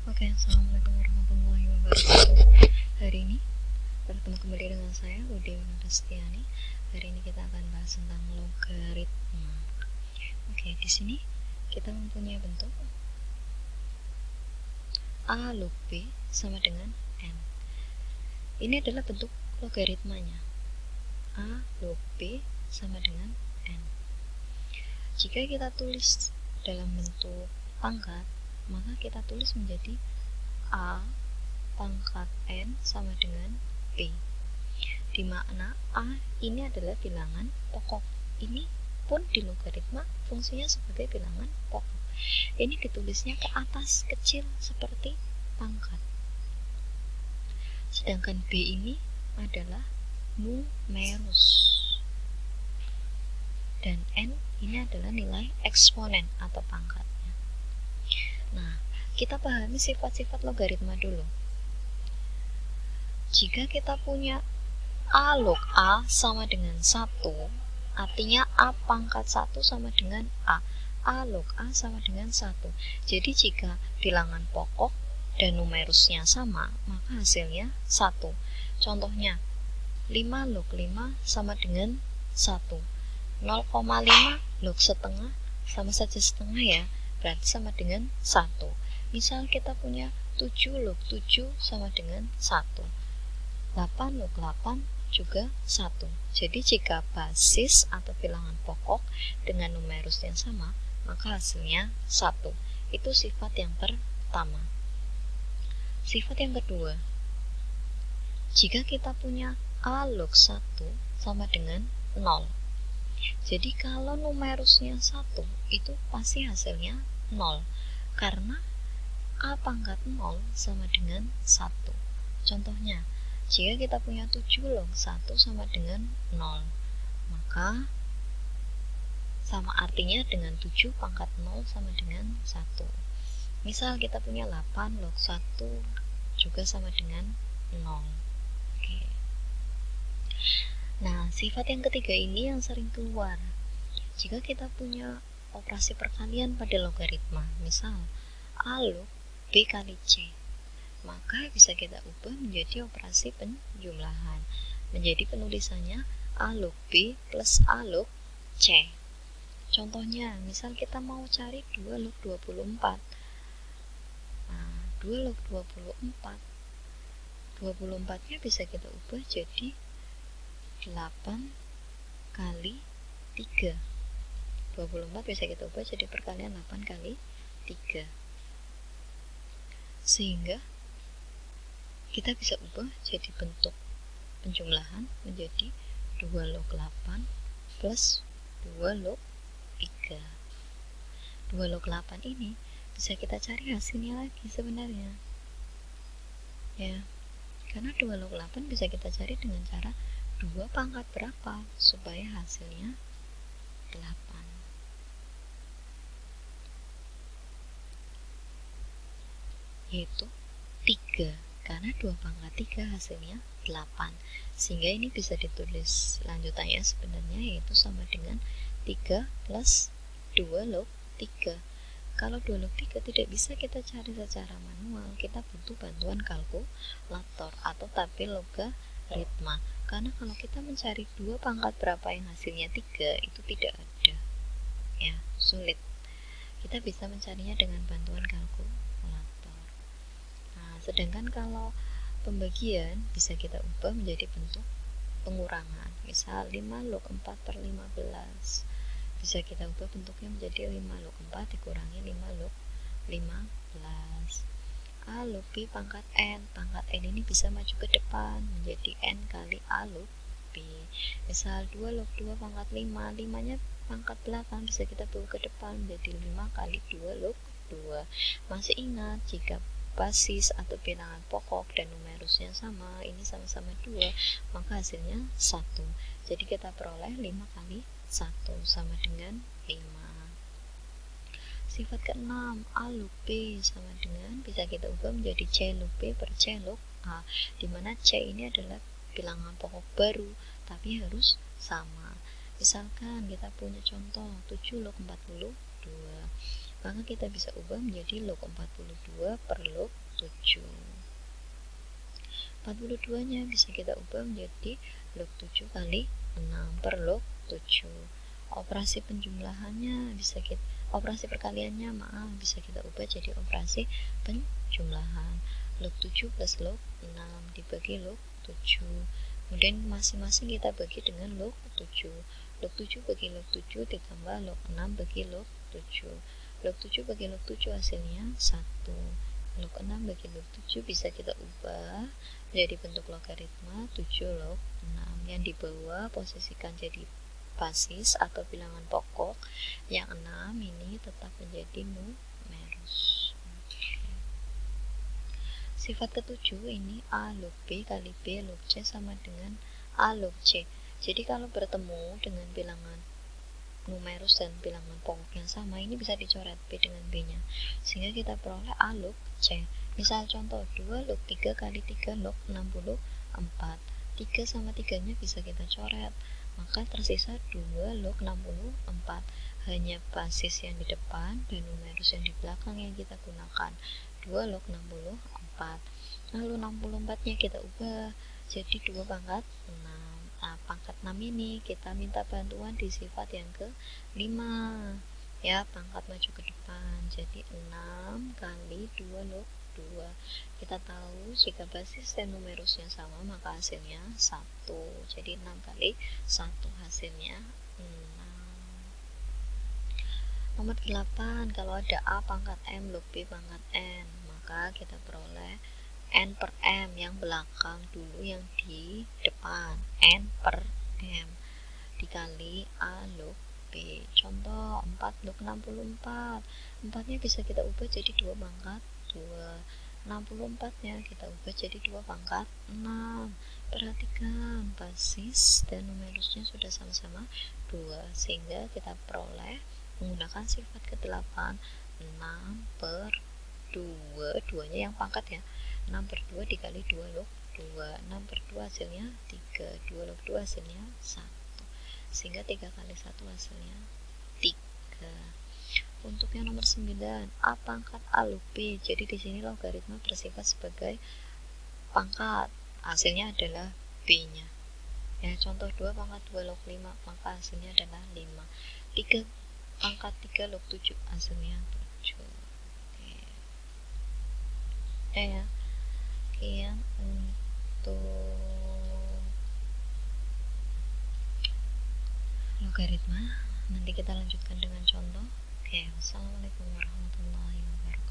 Oke, assalamualaikum warahmatullahi wabarakatuh. Hari ini bertemu kembali dengan saya Ude Winadastiani. Hari ini kita akan bahas tentang logaritma. Oke, di sini kita mempunyai bentuk A log B sama dengan N. Ini adalah bentuk logaritmanya. A log B sama dengan N. Jika kita tulis dalam bentuk pangkat, maka kita tulis menjadi A pangkat N sama dengan B, di mana A ini adalah bilangan pokok. Ini pun di logaritma fungsinya sebagai bilangan pokok. Ini ditulisnya ke atas kecil seperti pangkat. Sedangkan B ini adalah numerus. Dan N ini adalah nilai eksponen atau pangkatnya. Nah, kita pahami sifat-sifat logaritma dulu. Jika kita punya A log A sama dengan 1, artinya A pangkat 1 sama dengan A. A log A sama dengan 1. Jadi jika bilangan pokok dan numerusnya sama, maka hasilnya 1. Contohnya, 5 log 5 sama dengan 1. 0,5 log setengah sama saja setengah ya, berarti sama dengan 1. Misal kita punya 7 log 7 sama dengan 1. 8 log 8 juga 1. Jadi jika basis atau bilangan pokok dengan numerus yang sama, maka hasilnya 1. Itu sifat yang pertama. Sifat yang kedua, jika kita punya A log 1 sama dengan 0. Jadi kalau numerusnya 1, itu pasti hasilnya 0. Karena A pangkat 0 sama dengan 1. Contohnya, jika kita punya 7 log 1 sama dengan 0, maka sama artinya dengan 7 pangkat 0 sama dengan 1. Misal kita punya 8 log 1 juga sama dengan 0. Oke. Nah, sifat yang ketiga ini yang sering keluar. Jika kita punya operasi perkalian pada logaritma, misal A log B kali C, maka bisa kita ubah menjadi operasi penjumlahan. Menjadi penulisannya A log B plus A log C. Contohnya, misal kita mau cari 2 log 24. Nah, 2 log 24. 24-nya bisa kita ubah jadi 8 kali 3. 24 bisa kita ubah jadi perkalian 8 kali 3. Sehingga kita bisa ubah jadi bentuk penjumlahan menjadi 2 log 8 plus 2 log 3. 2 log 8 ini bisa kita cari hasilnya lagi sebenarnya. Ya, karena 2 log 8 bisa kita cari dengan cara 2 pangkat berapa supaya hasilnya 8. Yaitu 3, karena 2 pangkat 3 hasilnya 8. Sehingga ini bisa ditulis lanjutannya sebenarnya yaitu sama dengan 3 plus 2 log 3. Kalau 2 log 3 tidak bisa kita cari secara manual, kita butuh bantuan kalkulator atau tabel logaritma. Karena kalau kita mencari 2 pangkat berapa yang hasilnya 3, itu tidak ada. Ya, sulit. Kita bisa mencarinya dengan bantuan kalkulator. Nah, sedangkan kalau pembagian bisa kita ubah menjadi bentuk pengurangan. Misal 5 log 4 per 15. Bisa kita ubah bentuknya menjadi 5 log 4 dikurangi 5 log 15. A log B pangkat N. Pangkat N ini bisa maju ke depan menjadi N kali A log B. Misal 2 log 2 pangkat 5. 5-nya pangkat belakang bisa kita bawa ke depan menjadi 5 kali 2 log 2. Masih ingat jika basis atau bilangan pokok dan numerusnya sama, ini sama-sama 2, maka hasilnya 1. Jadi kita peroleh 5 kali 1 sama dengan 5. Sifat ke-6, A log B sama dengan, bisa kita ubah menjadi C log B per C log A, dimana C ini adalah bilangan pokok baru tapi harus sama. Misalkan kita punya contoh 7 log 42, maka kita bisa ubah menjadi log 42 per log 7. 42 nya bisa kita ubah menjadi log 7 kali 6 per log 7. Operasi penjumlahannya operasi perkaliannya bisa kita ubah jadi operasi penjumlahan. Log 7 plus log 6 dibagi log 7. Kemudian masing-masing kita bagi dengan log 7. Log 7 bagi log 7 ditambah log 6 bagi log 7. Log 7 bagi log 7 hasilnya 1. Log 6 bagi log 7 bisa kita ubah jadi bentuk logaritma 7 log 6. Yang di bawah posisikan jadi basis atau bilangan pokok. Yang 6 ini tetap menjadi numerus. Sifat ketujuh ini A log B kali B log C sama dengan A log C. Jadi kalau bertemu dengan bilangan numerus dan bilangan pokok yang sama, ini bisa dicoret B dengan B nya, sehingga kita peroleh A log C. Misal contoh 2 log 3 kali 3 log 64. 3 sama 3 nya bisa kita coret, maka tersisa 2 log 64. Hanya basis yang di depan dan numerus yang di belakang yang kita gunakan, 2 log 64. Lalu 64 nya kita ubah jadi 2 pangkat 6. Nah, pangkat 6 ini kita minta bantuan di sifat yang ke-5 ya, pangkat maju ke depan, jadi 6 kali 2 log 2. Kita tahu jika basis dan numerusnya sama maka hasilnya 1, jadi 6 kali 1 hasilnya 6. Nomor 8, kalau ada A pangkat M log B pangkat N, maka kita peroleh N per M, yang belakang dulu yang di depan, N per M dikali A log B. Contoh 4 log 64. 4 nya bisa kita ubah jadi 2 pangkat 2. 64 nya kita ubah jadi 2 pangkat 6. Perhatikan basis dan numerusnya sudah sama-sama 2, sehingga kita peroleh menggunakan sifat ke-8 6 per 2, 2 nya yang pangkat ya, 6 per 2 dikali 2 log 2. 6 per 2 hasilnya 3, 2 log 2 hasilnya 1, sehingga 3 kali 1 hasilnya 3. Untuk yang nomor 9, A pangkat A log B. Jadi di sini logaritma bersifat sebagai pangkat, hasilnya adalah B nya ya. Contoh 2 pangkat 2 log 5, maka hasilnya adalah 5. 3 pangkat 3 log 7, hasilnya 7. Ya. Sekian untuk logaritma. Nanti kita lanjutkan dengan contoh. Oke, wassalamualaikum warahmatullahi wabarakatuh.